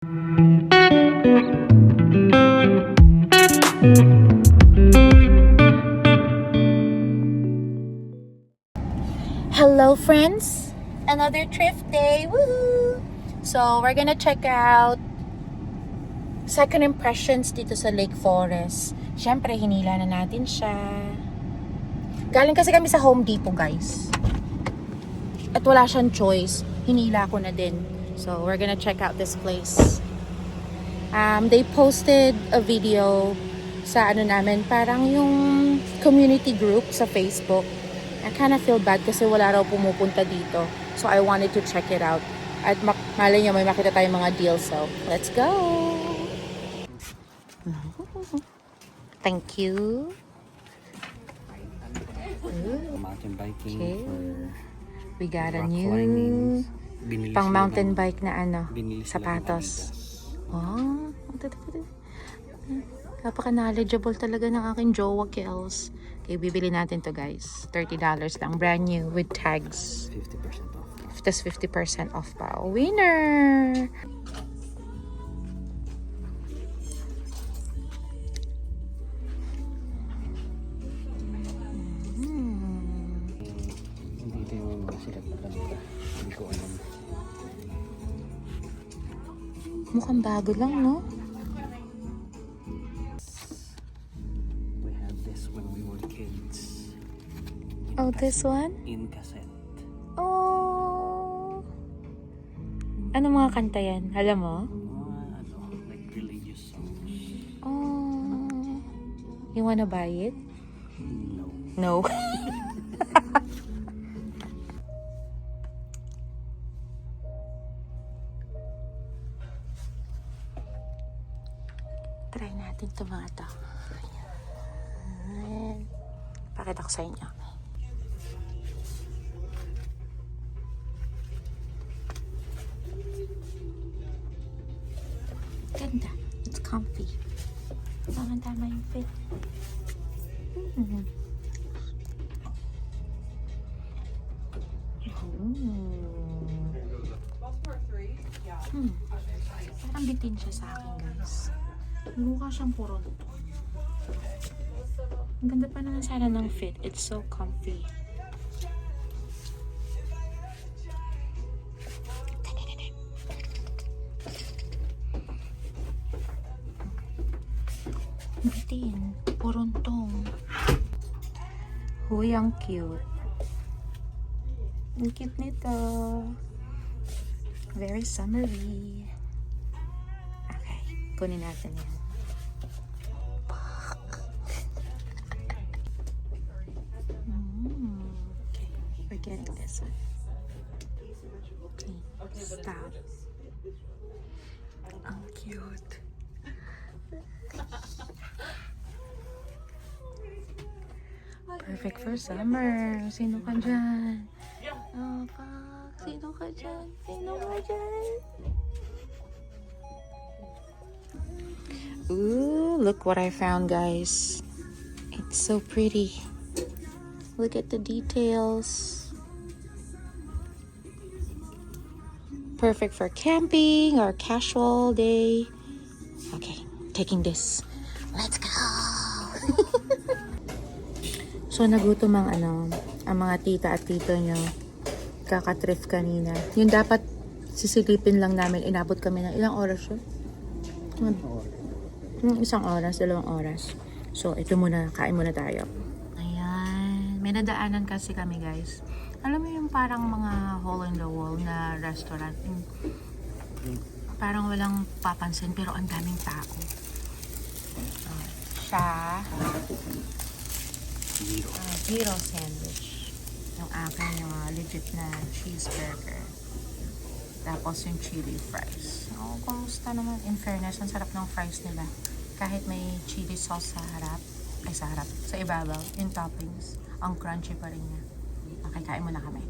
Hello friends, another thrift day. Woohoo! So we're gonna check out second impressions dito sa Lake Forest. Syempre hinila na natin siya. Galing kasi kami sa Home Depot, guys, at wala siyang choice, hinila ko na din. So we're gonna check out this place. They posted a video sa ano namin, parang yung community group sa Facebook. I kind of feel bad kasi wala raw pumupunta dito. So I wanted to check it out. At malay nyo, may makita tayong mga deals. So let's go! Thank you. Mountain biking Okay. for We got a rock new climbing. Binili pang sila mountain ng- bike na ano, binili sila ng sapatos. Adidas. Oh, napaka-knowledgeable talaga ng aking jowa, Kels. Okay, bibili natin to, guys. $30 lang. Brand new with tags. 50% off. Tas 50% off pa. Winner! Hindi ito yung mga sikat na kanila. Hindi ko alam. Mukhang bago lang, no? We had this when we were kids. Oh, this one? In cassette. Oh! Ano mga kanta yan? Alam mo? Like religious songs. Oh. You wanna buy it? No. No. Try natin ito mga ito. Ayan. Pakita ko sa inyo. Ganda. It's comfy. Tama yung fit. Parang bitin siya sa akin, guys. Mukha siyang puronto. Ang ganda pa naman sana ng fit. It's so comfy. Bitin. Purontong. Huy, ang cute. Ang cute nito. Very summery. Okay, kunin natin yan. Okay, we're getting this one. Okay, stop. Ang cute. Perfect for summer. Sino ka dyan? Oh, fuck. Sino ka dyan? Sino ka dyan? Ooh, look what I found, guys. It's so pretty. Look at the details. Perfect for camping or casual day. Okay, taking this. Let's go! So, nagutom ang mga tita at tito nyo. Kaka-thrift kanina. Yung dapat sisilipin lang namin, inabot kami ng ilang oras yun? Isang oras, 2 oras. So, ito muna, kain muna tayo. Ayan. May nadaanan kasi kami, guys. Alam mo yung parang mga hole-in-the-wall na restaurant. Parang walang papansin, pero ang daming tao. Siya. Zero sandwich. Yung akin, yung legit na cheeseburger. Tapos yung chili fries. Oh, kumusta naman? In fairness, ang sarap ng fries nila. Kahit may chili sauce sa harap. Ay, sa harap. Sa ibabaw. Yung toppings. Ang crunchy pa rin niya. Okay, kain muna kami.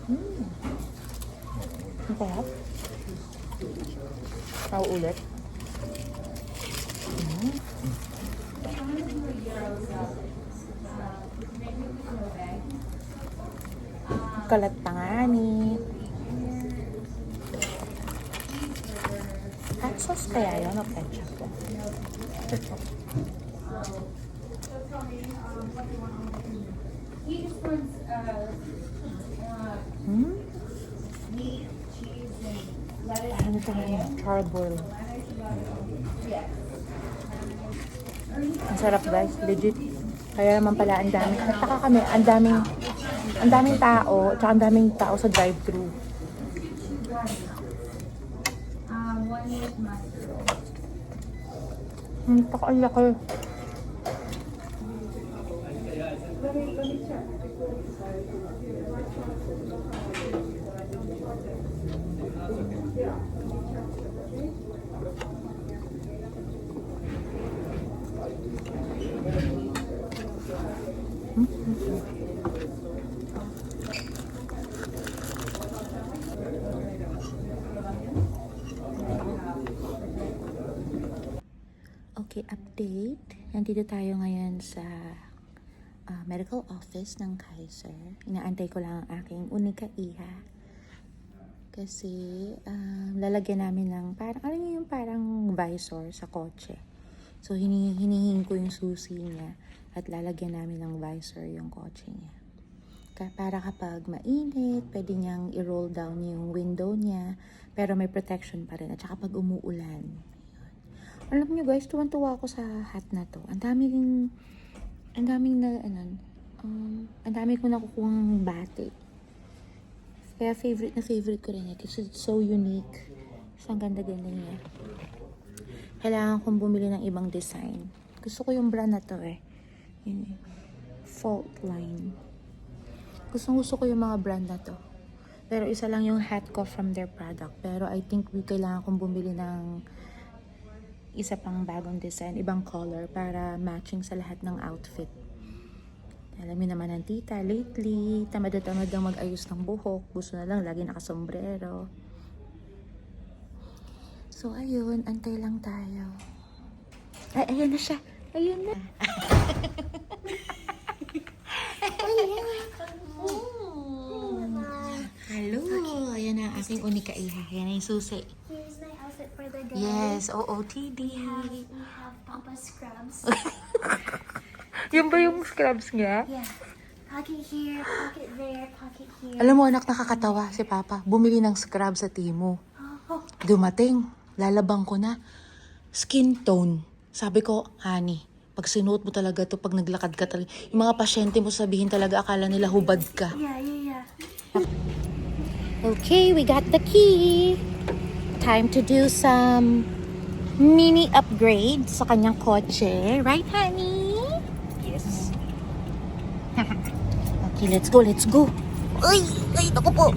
Ang sarap. Pauulit. Kalat pa nga ni. Hot sauce kaya yun o ketchup ko? Ano tayo? Charbroil. Ang sarap guys, legit. Kaya naman pala ang dami. Nagtaka kami, ang daming tao, tsaka ang daming tao sa drive-thru. Nagtaka ang laki. Okay, update. Nandito tayo ngayon sa medical office ng Kaiser. Inaantay ko lang ang aking unika iha. Kasi lalagyan namin ng parang, alam niyo yung parang visor sa kotse. So hinihingi ko yung susi niya at lalagyan namin ng visor yung kotse niya. Para kapag mainit, pwede niyang i-roll down yung window niya, pero may protection pa rin. At saka pag umuulan. Alam niyo guys, tuwan-tuwa ako sa hat na to. Ang daming kong nakukuhang batik. Kaya favorite ko rin kasi it's so unique. So, ang ganda-ganda niya. Kailangan kong bumili ng ibang design. Gusto ko yung brand na to eh. Yun, Fault Line. Gusto ko yung mga brand na to. Pero isa lang yung hat ko from their product. Pero I think kailangan kong bumili ng isa pang bagong design, ibang color para matching sa lahat ng outfit. Alam niyo naman ang tita, lately, tamad na tamad lang mag-ayos ng buhok. Gusto na lang lagi nakasombrero. So, ayun, antay lang tayo. Ay, ayun na siya. Ayun na. Hello. Ayan na ang aking unika iha. Ayan na yung susi. Here's my outfit for the day. Yes, OOTD. We have Papa Scrubs. Yun ba yung scrubs niya? Yeah. Pocket here, pocket there, pocket here. Alam mo anak, nakakatawa si Papa. Bumili ng scrub sa Timo. Oh, Dumating, lalabang ko na. Skin tone. Sabi ko, honey, pag sinuot mo talaga to, pag naglakad ka talaga, yung mga pasyente mo sabihin talaga, akala nila hubad ka. yeah. Okay, we got the key. Time to do some mini upgrade sa kanyang kotse. Right, honey? Yes. Okay, let's go. Ay, naku po.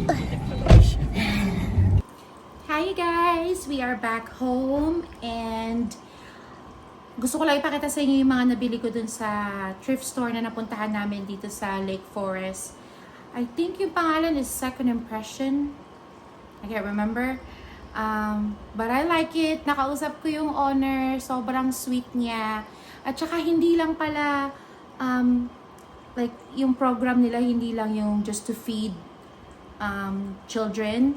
Hi guys! We are back home and gusto ko lang ipakita sa inyo yung mga nabili ko dun sa thrift store na napuntahan namin dito sa Lake Forest. I think yung pangalan is Second Impression. I can't remember. But I like it. Nakausap ko yung owner. Sobrang sweet niya. At saka hindi lang pala like yung program nila hindi lang yung just to feed children.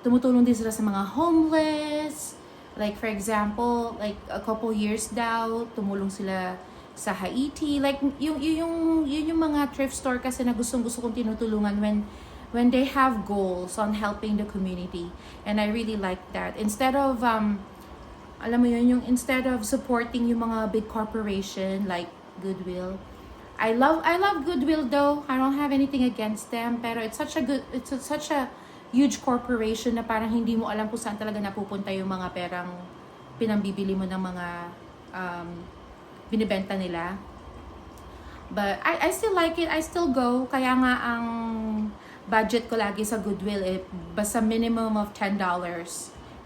Tumutulong din sila sa mga homeless. Like for example, like a couple years daw, tumulong sila sa Haiti. Like yung mga thrift store kasi na gustong-gusto kong tinutulungan when they have goals on helping the community. And I really like that. Instead of alam mo yun, yung instead of supporting yung mga big corporation like Goodwill. I love Goodwill though. I don't have anything against them, pero it's such a huge corporation na parang hindi mo alam kung saan talaga napupunta yung mga perang pinambibili mo ng mga binibenta nila. But I still like it. I still go. Kaya nga ang budget ko lagi sa Goodwill basta minimum of $10.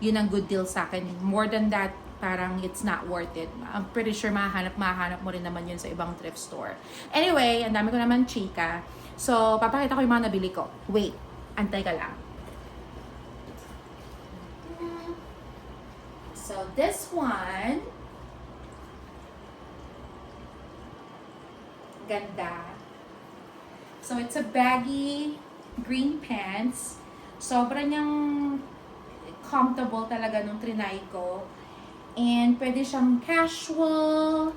Yun ang good deal sa akin. More than that, parang it's not worth it. I'm pretty sure mahanap mo rin naman yun sa ibang thrift store. Anyway, ang dami ko naman chika. So, papakita ko yung mga nabili ko. Wait. Antay ka lang. So, this one, ganda. So, it's a baggy green pants. Sobrang niyang comfortable talaga nung trinay ko. And pwede siyang casual,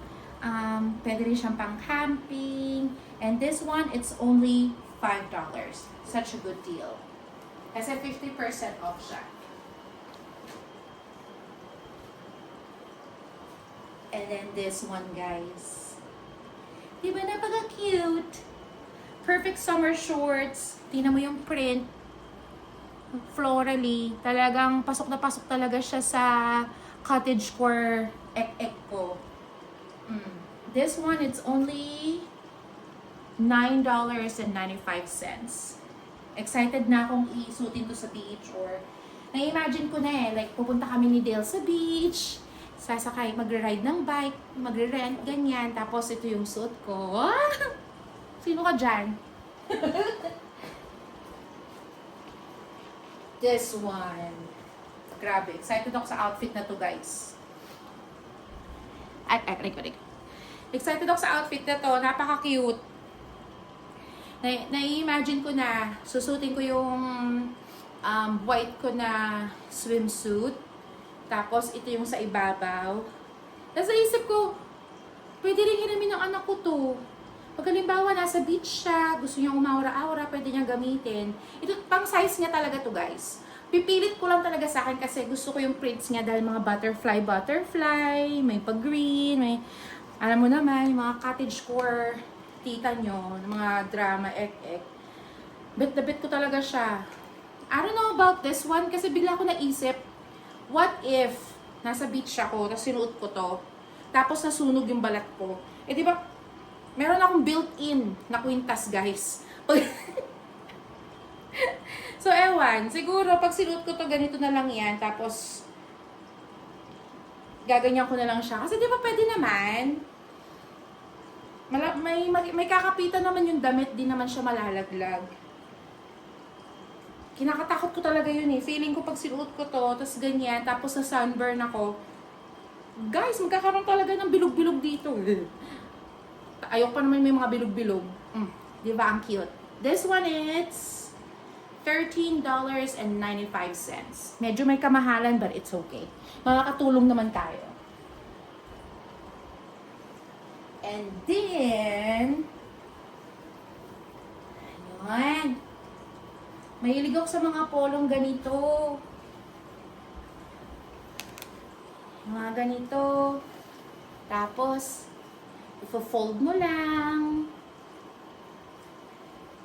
pwede rin siyang pang camping. And this one, it's only $5. Such a good deal. Kasi 50% off siya. And then this one, guys. Diba napaka-cute? Perfect summer shorts. Tingnan mo yung print. Florally. Talagang pasok na pasok talaga siya sa cottagecore ek-ek ko. This one, it's only $9.95. Excited na akong isutin to sa beach or na-imagine ko na like pupunta kami ni Dale sa beach, sasakay, magre-ride ng bike, magre-rent, ganyan, tapos ito yung suit ko. Sino ka dyan? This one. Grabe, excited ako sa outfit na to, guys. Excited ako sa outfit na to, napaka-cute. Na-imagine ko na, susutin ko yung white ko na swimsuit. Tapos, ito yung sa ibabaw. Tapos, naisip ko, pwede rin hiramin ng anak ko to. Pag halimbawa, nasa beach siya, gusto niya umaura-aura, pwede niya gamitin. Ito, pang size niya talaga to, guys. Pipilit ko lang talaga sa akin kasi gusto ko yung prints niya dahil mga butterfly, may pag-green, may, alam mo naman, yung mga cottagecore tita nyo, mga drama, ek-ek. Bet na bet ko talaga siya. I don't know about this one kasi bigla ko naisip, what if nasa beach ako, tapos sinuot ko to, tapos nasunog yung balat ko. Eh di ba, meron akong built-in na kwintas, guys. So, ewan, siguro pag sinuot ko to, ganito na lang yan, tapos gaganyan ko na lang siya. Kasi di ba pwede naman, may kakapitan naman yung damit, di naman siya malalaglag. Kinakatakot ko talaga yun eh. Feeling ko pag sinuot ko to, tapos ganyan, tapos sa sunburn ako, guys, magkakaroon talaga ng bilog-bilog dito. Ayoko pa naman may mga bilog-bilog. Di ba? Ang cute. This one is $13.95. Medyo may kamahalan, but it's okay. Makakatulong naman tayo. And then, ayun. Mahilig ako sa mga polong ganito. Mga ganito. Tapos, i-fold mo lang.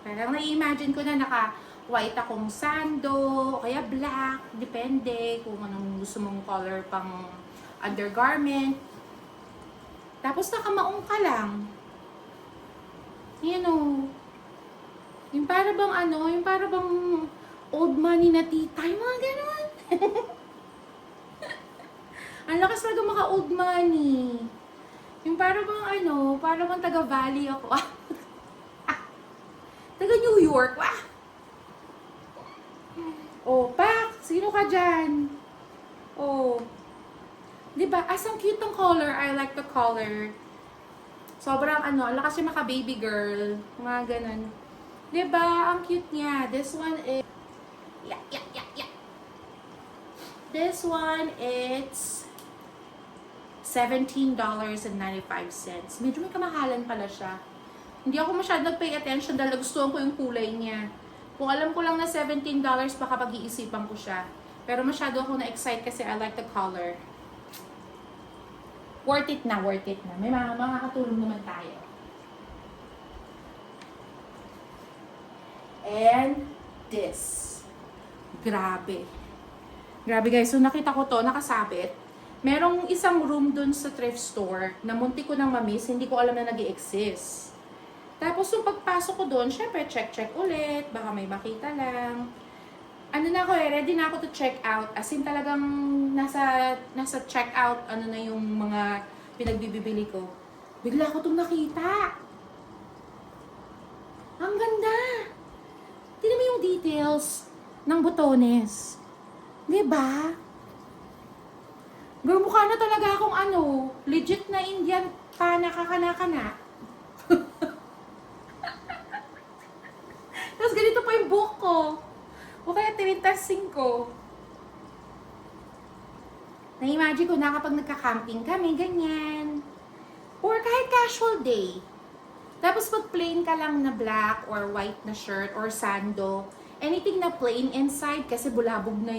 Parang na-imagine ko na naka-white akong sando, o kaya black, depende kung anong gusto mong color pang undergarment. Tapos nakamaong ka lang. You know, yung para bang yung para bang old money na tita, yung mga ganon. Ang lakas talaga maka old money. Yung para bang para bang taga Valley ako. Taga New York, Oh, Pak, sino ka dyan? Oh. Diba? As ang cute ng color, I like the color. Sobrang ang lakas yung maka baby girl. Mga ganun. Diba? Ang cute niya. This one is This one, it's $17.95. Medyo may kamahalan pala siya. Hindi ako masyado nag-pay attention dahil gustuhan ko yung kulay niya. Kung alam ko lang na $17, baka pag-iisipan ko siya. Pero masyado ako na-excite kasi I like the color. Worth it na. May makakatulong naman tayo. And this. Grabe guys, so nakita ko to, nakasabit. Merong isang room dun sa thrift store na munti ko nang mamiss, hindi ko alam na nag-i-exist. Tapos yung pagpasok ko dun, syempre check ulit, baka may makita lang. Ready na ako to check out. As in talagang nasa check out, na yung mga pinagbibili ko. Bigla ko itong nakita. Ang ganda! Tignan mo yung detail. details ng botones. Diba? Girl, mukha na talaga akong legit na Indian pana kakana-kana. Tapos ganito pa yung buhok ko. O kaya tinitasing ko. Na-imagine ko na kapag nagka-camping kami, ganyan. Or kahit casual day. Tapos pag plain ka lang na black or white na shirt or sando, anything na plain inside kasi bulabog na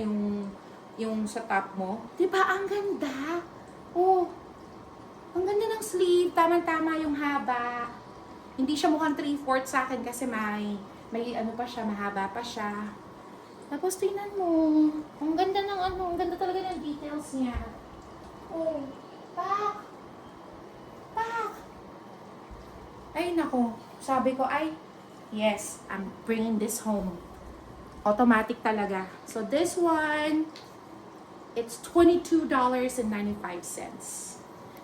yung sa top mo. Diba? Ang ganda. Oh, ang ganda ng sleeve. Tama-tama yung haba. Hindi siya mukhang 3/4 sa akin kasi may ano pa siya, mahaba pa siya. Tapos tingnan mo. Ang ganda ng ang ganda talaga ng details niya. Oh, pak! Pak! Ay, nako. Sabi ko, yes, I'm bringing this home. Automatic talaga. So this one, it's $22.95.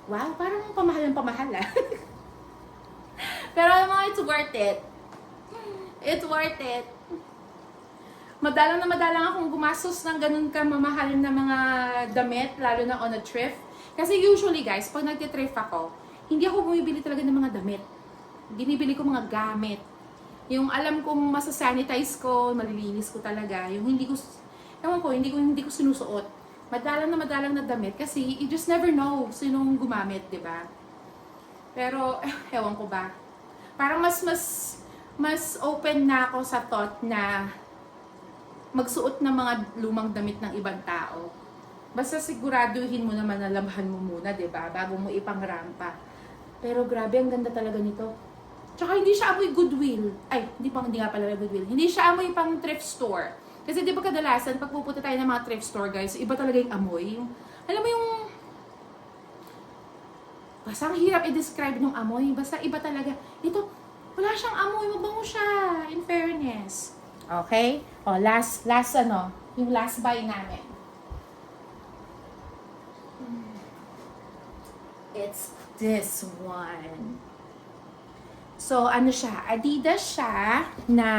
Wow, parang pamahal ah. Pero alam mo, it's worth it. It's worth it. Madalang akong gumastos ng ganun ka mamahalin na mga damit, lalo na on a thrift. Kasi usually guys, pag nagtitrift ako, hindi ako bumibili talaga ng mga damit. Binibili ko mga gamit. Yung alam kong masasanitize ko, malilinis ko talaga. Yung hindi ko sinusuot. Madalang na damit kasi you just never know sinong gumamit, di ba? Pero, ewan ko ba. Parang mas open na ako sa thought na magsuot ng mga lumang damit ng ibang tao. Basta siguraduhin mo naman na labhan mo muna, 'di ba? Bago mo ipangrampa. Pero grabe, ang ganda talaga nito. Tsaka hindi siya amoy Goodwill. Ay, hindi nga pala Goodwill. Hindi siya amoy pang thrift store. Kasi 'di ba kadalasan pag pupunta tayo ng mga thrift store, guys, iba talaga yung amoy. Alam mo yung basta ang hirap i-describe ng amoy. Basta iba talaga. Ito, wala siyang amoy. Mabango siya. In fairness. Okay? O, last yung last buy namin. It's this one. So, siya? Adidas siya na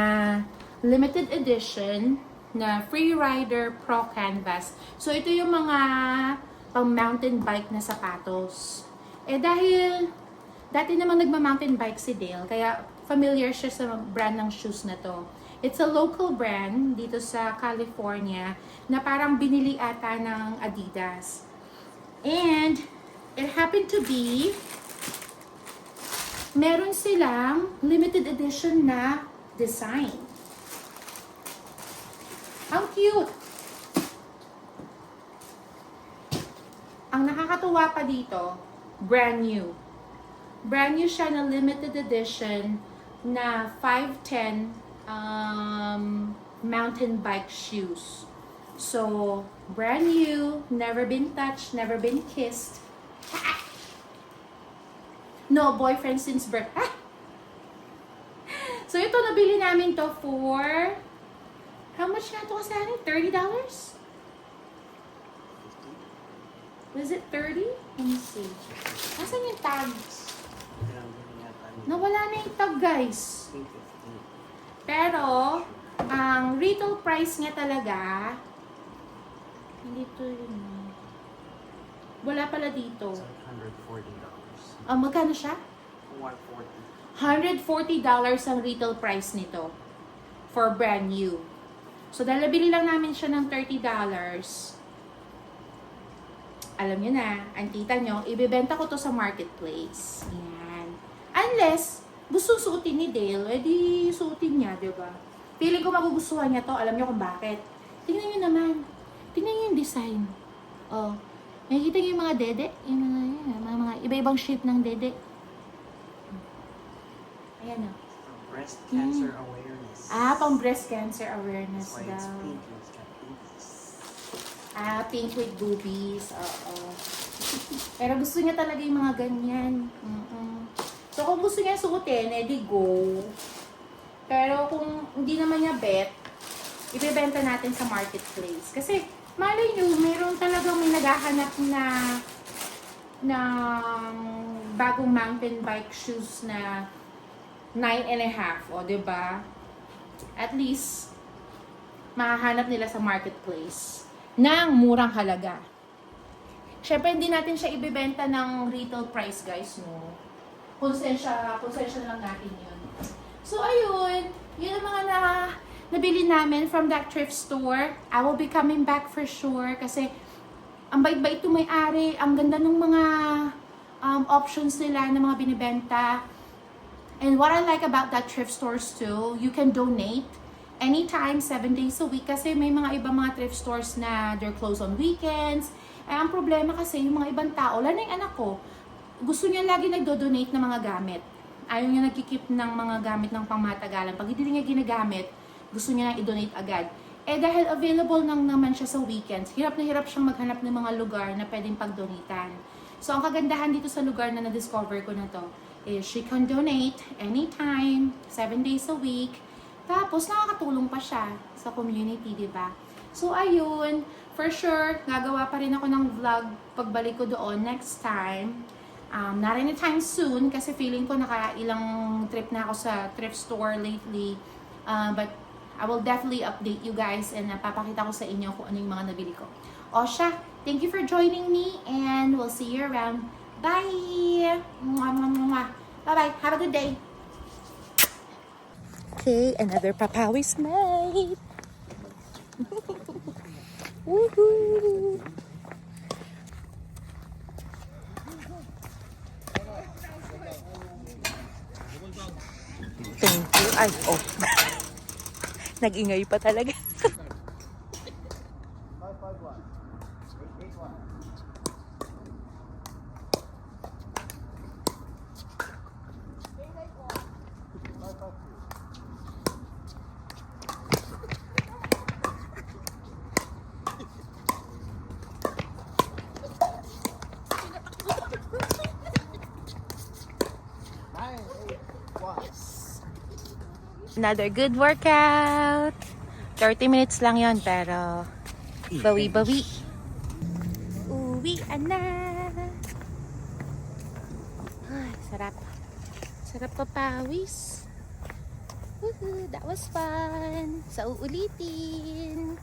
limited edition na Freerider Pro Canvas. So, ito yung mga pang mountain bike na sapatos. Dahil dati namang nagma-mountain bike si Dale, kaya familiar siya sa brand ng shoes na to. It's a local brand dito sa California na parang binili ata ng Adidas. And it happened to be meron silang limited edition na design. Ang cute! Ang nakakatuwa pa dito, brand new. Brand new siya na limited edition na 510 mountain bike shoes. So, brand new, never been touched, never been kissed. No boyfriend since birth. So, ito nabili namin to for how much nga ito kasi? $30? Was it 30? Let me see. Nasaan yung tags? Nawala na yung tag, guys. Pero, ang retail price niya talaga, hindi to yun. Wala pala dito. $140. Magkano siya? $140. $140 ang retail price nito. For brand new. So, dahil nabili lang namin siya ng $30, alam nyo na, ang kita nyo, ibebenta ko to sa marketplace. Yan. Unless, gusto suotin ni Dale, edi suotin niya, diba? Feeling ko magugustuhan niya to. Alam niyo kung bakit. Tingnan niyo naman. Tingnan niyo yung design. Oh. Nakikita niyo yung mga dede? Yung mga iba-ibang shape ng dede. Ayan o. Breast cancer awareness. Pang breast cancer awareness That's why it's daw. pink. It's got boobies. Pink with boobies. Oo. Pero gusto niya talaga yung mga ganyan. So, kung gusto niya suotin, edi go. Pero kung hindi naman niya bet, ibebenta natin sa marketplace. Kasi, malay nyo, mayroon talagang may naghahanap na bagong mountain bike shoes na 9.5. O, diba? At least, mahahanap nila sa marketplace ng murang halaga. Syempre, hindi natin siya ibebenta ng retail price, guys, no? Konsensya lang natin yun. So, ayun. Yun ang mga nabili namin from that thrift store. I will be coming back for sure kasi ang bait-bait ito may-ari. Ang ganda ng mga options nila na mga binibenta. And what I like about that thrift stores too, you can donate anytime, 7 days a week. Kasi may mga ibang mga thrift stores na they're closed on weekends. Ang problema kasi, yung mga ibang tao, lalo na yung anak ko, gusto niya lagi nagdo-donate ng mga gamit. Ayaw niya nagkikip ng mga gamit ng pangmatagalan. Pag hindi niya ginagamit, gusto niya na i-donate agad. Dahil available nang naman siya sa weekends, hirap na hirap siyang maghanap ng mga lugar na pwedeng pag-donitan. So, ang kagandahan dito sa lugar na na-discover ko na to, is she can donate anytime, 7 days a week. Tapos, nakakatulong pa siya sa community, di ba? So, ayun. For sure, gagawa pa rin ako ng vlog pagbalik ko doon next time. Not anytime soon kasi feeling ko nakailang trip na ako sa thrift store lately. But I will definitely update you guys and papakita ko sa inyo kung ano yung mga nabili ko. O siya, thank you for joining me and we'll see you around. Bye! Mwah, mwah, mwah. Bye-bye. Have a good day. Okay, another Papawis night. Woohoo! Thank you. Ay, oh. Nag-ingay pa talaga. Another good workout. 30 minutes lang yon pero bawi-bawi. Uwian na. Ay, sarap. Sarap papawis. Woohoo, that was fun. Sa uulitin.